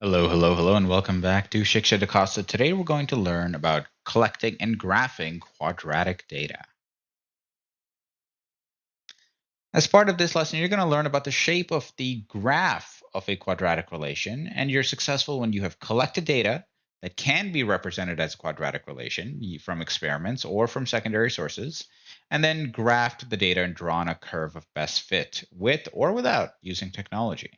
Hello, hello, hello, and welcome back to Shiksha DaCosta. Today we're going to learn about collecting and graphing quadratic data. As part of this lesson, you're going to learn about the shape of the graph of a quadratic relation, and you're successful when you have collected data that can be represented as a quadratic relation from experiments or from secondary sources, and then graphed the data and drawn a curve of best fit with or without using technology.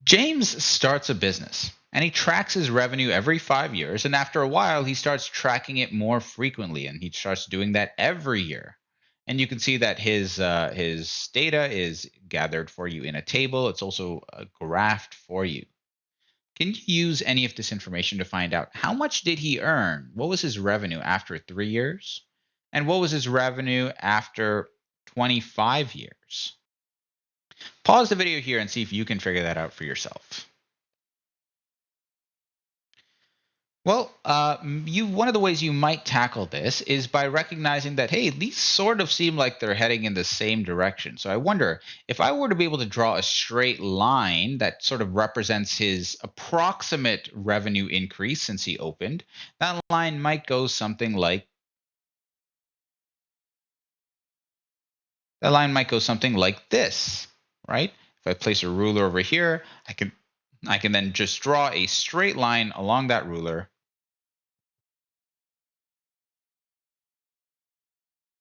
James starts a business and he tracks his revenue every 5 years. And after a while, he starts tracking it more frequently and he starts doing that every year. And you can see that his data is gathered for you in a table. It's also graphed for you. Can you use any of this information to find out how much did he earn? What was his revenue after 3 years? And what was his revenue after 25 years? Pause the video here and see if you can figure that out for yourself. Well, one of the ways you might tackle this is by recognizing that, hey, these sort of seem like they're heading in the same direction. So I wonder if I were to be able to draw a straight line that sort of represents his approximate revenue increase since he opened, that line might go something like this, right? If I place a ruler over here, I can then just draw a straight line along that ruler.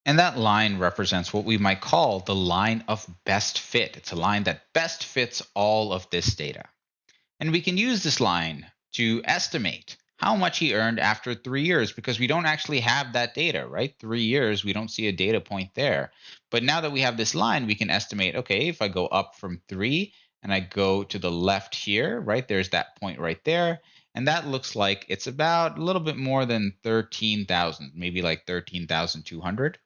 And that line represents what we might call the line of best fit. It's a line that best fits all of this data. And we can use this line to estimate how much he earned after 3 years because we don't actually have that data, right? 3 years, we don't see a data point there. But now that we have this line, we can estimate, okay, if I go up from 3 and I go to the left here, right, there's that point right there. And that looks like it's about a little bit more than 13,000, maybe like 13,200.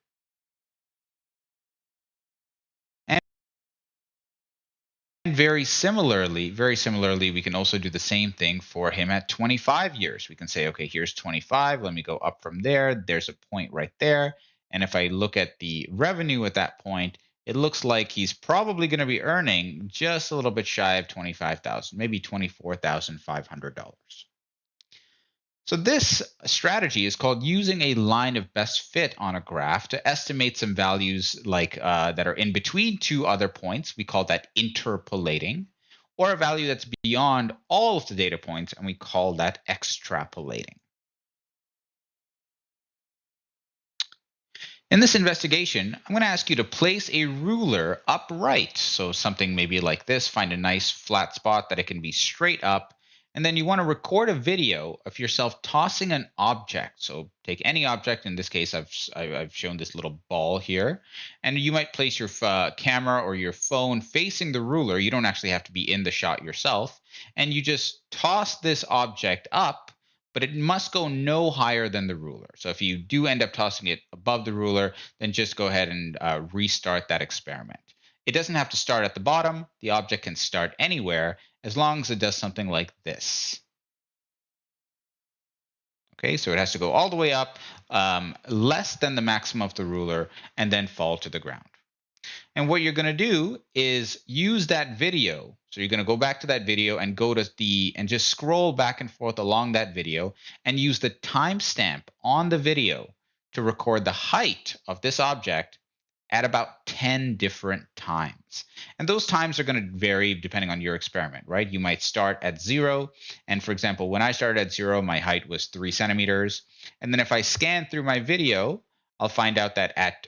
And very similarly, we can also do the same thing for him at 25 years. We can say, okay, here's 25. Let me go up from there. There's a point right there. And if I look at the revenue at that point, it looks like he's probably going to be earning just a little bit shy of 25,000, maybe $24,500. So this strategy is called using a line of best fit on a graph to estimate some values like that are in between two other points. We call that interpolating, or a value that's beyond all of the data points, and we call that extrapolating. In this investigation, I'm going to ask you to place a ruler upright. So something maybe like this, find a nice flat spot that it can be straight up. And then you want to record a video of yourself tossing an object. So take any object. In this case, I've shown this little ball here. And you might place your camera or your phone facing the ruler. You don't actually have to be in the shot yourself. And you just toss this object up, but it must go no higher than the ruler. So if you do end up tossing it above the ruler, then just go ahead and restart that experiment. It doesn't have to start at the bottom. The object can start anywhere as long as it does something like this. Okay, so it has to go all the way up, less than the maximum of the ruler, and then fall to the ground. And what you're going to do is use that video. So you're going to go back to that video and go to and just scroll back and forth along that video and use the timestamp on the video to record the height of this object at about 10 different times. And those times are going to vary depending on your experiment, right? You might start at 0. And for example, when I started at 0, my height was 3 centimeters. And then if I scan through my video, I'll find out that at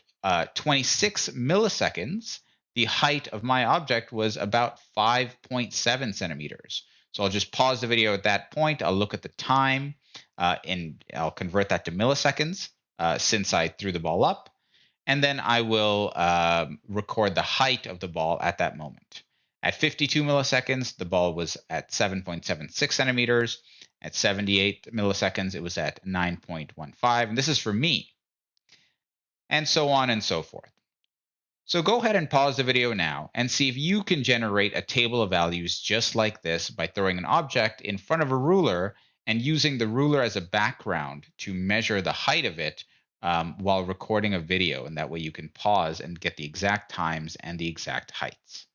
26 milliseconds, the height of my object was about 5.7 centimeters. So I'll just pause the video at that point. I'll look at the time and I'll convert that to milliseconds since I threw the ball up. And then I will record the height of the ball at that moment. At 52 milliseconds, the ball was at 7.76 centimeters. At 78 milliseconds, it was at 9.15. And this is for me. And so on and so forth. So go ahead and pause the video now and see if you can generate a table of values just like this by throwing an object in front of a ruler and using the ruler as a background to measure the height of it while recording a video. And that way you can pause and get the exact times and the exact heights.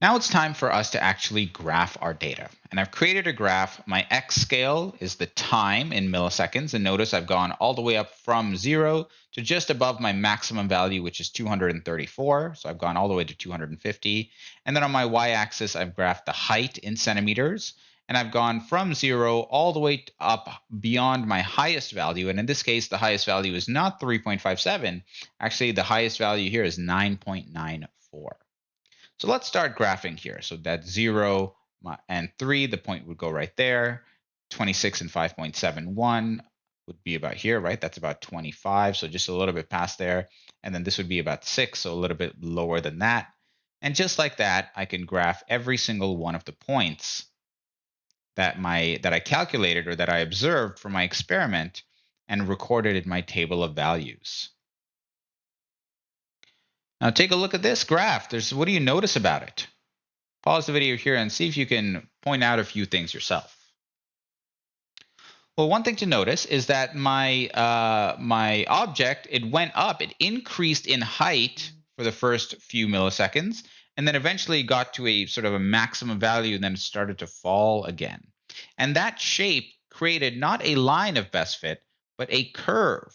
Now it's time for us to actually graph our data. And I've created a graph. My X scale is the time in milliseconds. And notice I've gone all the way up from 0 to just above my maximum value, which is 234. So I've gone all the way to 250. And then on my Y-axis, I've graphed the height in centimeters. And I've gone from 0 all the way up beyond my highest value. And in this case, the highest value is not 3.57. Actually, the highest value here is 9.94. So let's start graphing here. So that's 0 and 3, the point would go right there. 26 and 5.71 would be about here, right? That's about 25, so just a little bit past there. And then this would be about 6, so a little bit lower than that. And just like that, I can graph every single one of the points that I calculated or that I observed from my experiment and recorded in my table of values. Now take a look at this graph. What do you notice about it? Pause the video here and see if you can point out a few things yourself. Well, one thing to notice is that my object, it went up, it increased in height for the first few milliseconds, and then eventually got to a sort of a maximum value, and then it started to fall again. And that shape created not a line of best fit, but a curve.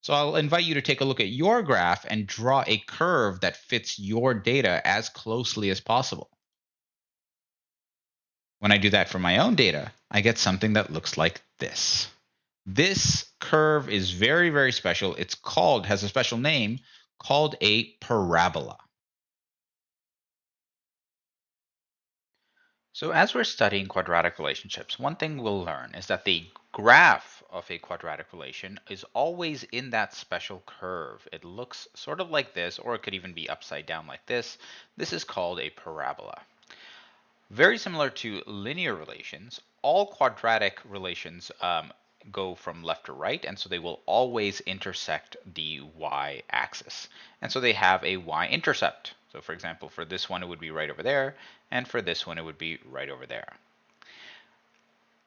So I'll invite you to take a look at your graph and draw a curve that fits your data as closely as possible. When I do that for my own data, I get something that looks like this. This curve is very, very special. Has a special name called a parabola. So as we're studying quadratic relationships, one thing we'll learn is that the graph of a quadratic relation is always in that special curve. It looks sort of like this, or it could even be upside down like this. This is called a parabola. Very similar to linear relations, all quadratic relations go from left to right, and so they will always intersect the y-axis. And so they have a y-intercept. So for example, for this one, it would be right over there, and for this one, it would be right over there.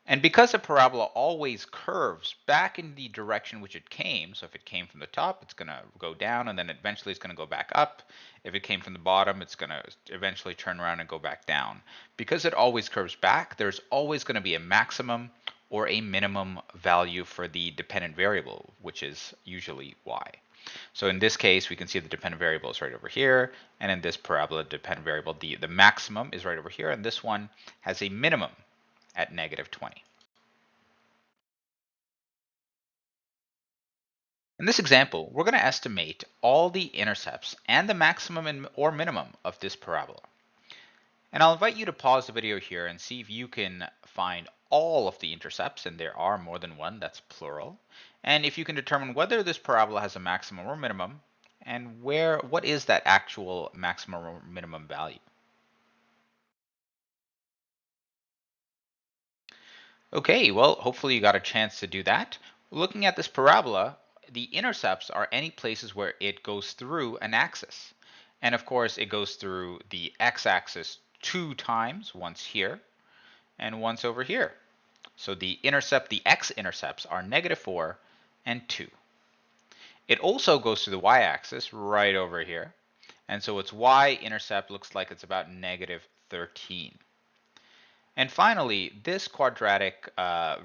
And because a parabola always curves back in the direction which it came, so if it came from the top, it's going to go down, and then eventually it's going to go back up. If it came from the bottom, it's going to eventually turn around and go back down. Because it always curves back, there's always going to be a maximum or a minimum value for the dependent variable, which is usually y. So in this case, we can see the dependent variable is right over here, and in this parabola, dependent variable, the maximum is right over here, and this one has a minimum at -20. In this example, we're going to estimate all the intercepts and the maximum or minimum of this parabola. And I'll invite you to pause the video here and see if you can find all of the intercepts, and there are more than one, that's plural, and if you can determine whether this parabola has a maximum or minimum, and what is that actual maximum or minimum value. Okay, well, hopefully you got a chance to do that. Looking at this parabola, the intercepts are any places where it goes through an axis. And of course, it goes through the x-axis 2 times, once here and once over here. So the x-intercepts are -4 and 2. It also goes through the y-axis right over here. And so its y-intercept looks like it's about -13. And finally, this quadratic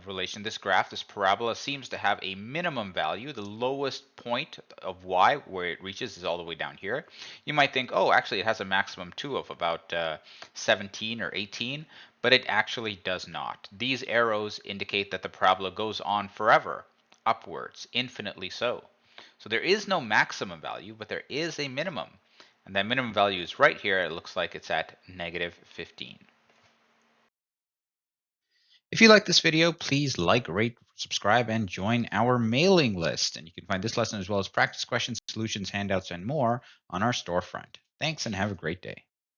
relation, this graph, this parabola seems to have a minimum value. The lowest point of y, where it reaches, is all the way down here. You might think, oh, actually it has a maximum too of about 17 or 18, but it actually does not. These arrows indicate that the parabola goes on forever, upwards, infinitely so. So there is no maximum value, but there is a minimum. And that minimum value is right here. It looks like it's at -15. If you like this video, please like, rate, subscribe, and join our mailing list. And you can find this lesson as well as practice questions, solutions, handouts, and more on our storefront. Thanks and have a great day.